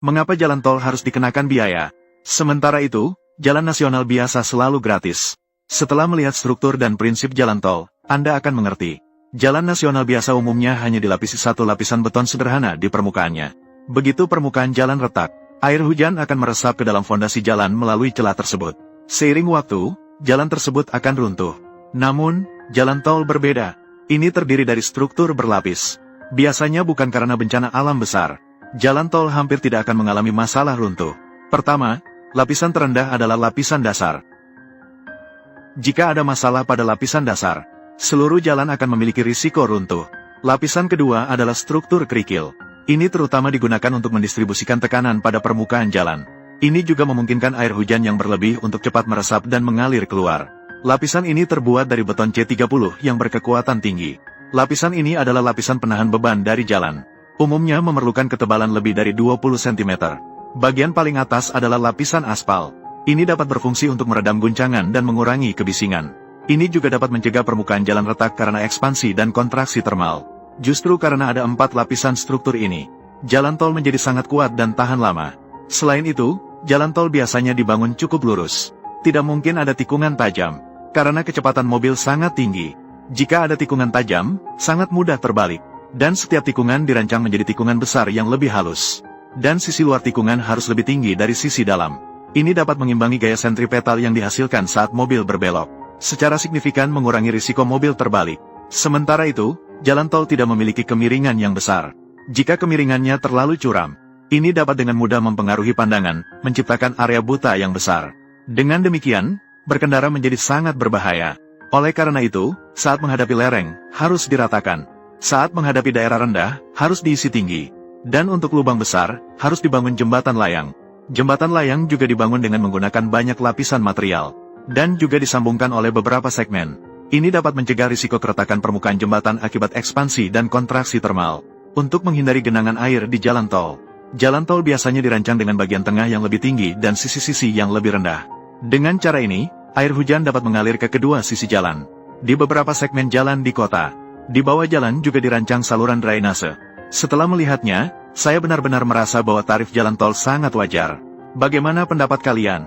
Mengapa jalan tol harus dikenakan biaya? Sementara itu, jalan nasional biasa selalu gratis. Setelah melihat struktur dan prinsip jalan tol, Anda akan mengerti. Jalan nasional biasa umumnya hanya dilapisi satu lapisan beton sederhana di permukaannya. Begitu permukaan jalan retak, air hujan akan meresap ke dalam fondasi jalan melalui celah tersebut. Seiring waktu, jalan tersebut akan runtuh. Namun, jalan tol berbeda. Ini terdiri dari struktur berlapis. Biasanya bukan karena bencana alam besar. Jalan tol hampir tidak akan mengalami masalah runtuh. Pertama, lapisan terendah adalah lapisan dasar. Jika ada masalah pada lapisan dasar, seluruh jalan akan memiliki risiko runtuh. Lapisan kedua adalah struktur kerikil. Ini terutama digunakan untuk mendistribusikan tekanan pada permukaan jalan. Ini juga memungkinkan air hujan yang berlebih untuk cepat meresap dan mengalir keluar. Lapisan ini terbuat dari beton C30 yang berkekuatan tinggi. Lapisan ini adalah lapisan penahan beban dari jalan. Umumnya memerlukan ketebalan lebih dari 20 cm. Bagian paling atas adalah lapisan aspal. Ini dapat berfungsi untuk meredam guncangan dan mengurangi kebisingan. Ini juga dapat mencegah permukaan jalan retak karena ekspansi dan kontraksi termal. Justru karena ada 4 lapisan struktur ini, jalan tol menjadi sangat kuat dan tahan lama. Selain itu, jalan tol biasanya dibangun cukup lurus. Tidak mungkin ada tikungan tajam, karena kecepatan mobil sangat tinggi. Jika ada tikungan tajam, sangat mudah terbalik. Dan setiap tikungan dirancang menjadi tikungan besar yang lebih halus. Dan sisi luar tikungan harus lebih tinggi dari sisi dalam. Ini dapat mengimbangi gaya sentripetal yang dihasilkan saat mobil berbelok. Secara signifikan mengurangi risiko mobil terbalik. Sementara itu, jalan tol tidak memiliki kemiringan yang besar. Jika kemiringannya terlalu curam, ini dapat dengan mudah mempengaruhi pandangan, menciptakan area buta yang besar. Dengan demikian, berkendara menjadi sangat berbahaya. Oleh karena itu, saat menghadapi lereng, harus diratakan. Saat menghadapi daerah rendah, harus diisi tinggi. Dan untuk lubang besar, harus dibangun jembatan layang. Jembatan layang juga dibangun dengan menggunakan banyak lapisan material. Dan juga disambungkan oleh beberapa segmen. Ini dapat mencegah risiko keretakan permukaan jembatan akibat ekspansi dan kontraksi termal. Untuk menghindari genangan air di jalan tol, jalan tol biasanya dirancang dengan bagian tengah yang lebih tinggi dan sisi-sisi yang lebih rendah. Dengan cara ini, air hujan dapat mengalir ke kedua sisi jalan. Di beberapa segmen jalan di kota, di bawah jalan juga dirancang saluran drainase. Setelah melihatnya, saya benar-benar merasa bahwa tarif jalan tol sangat wajar. Bagaimana pendapat kalian?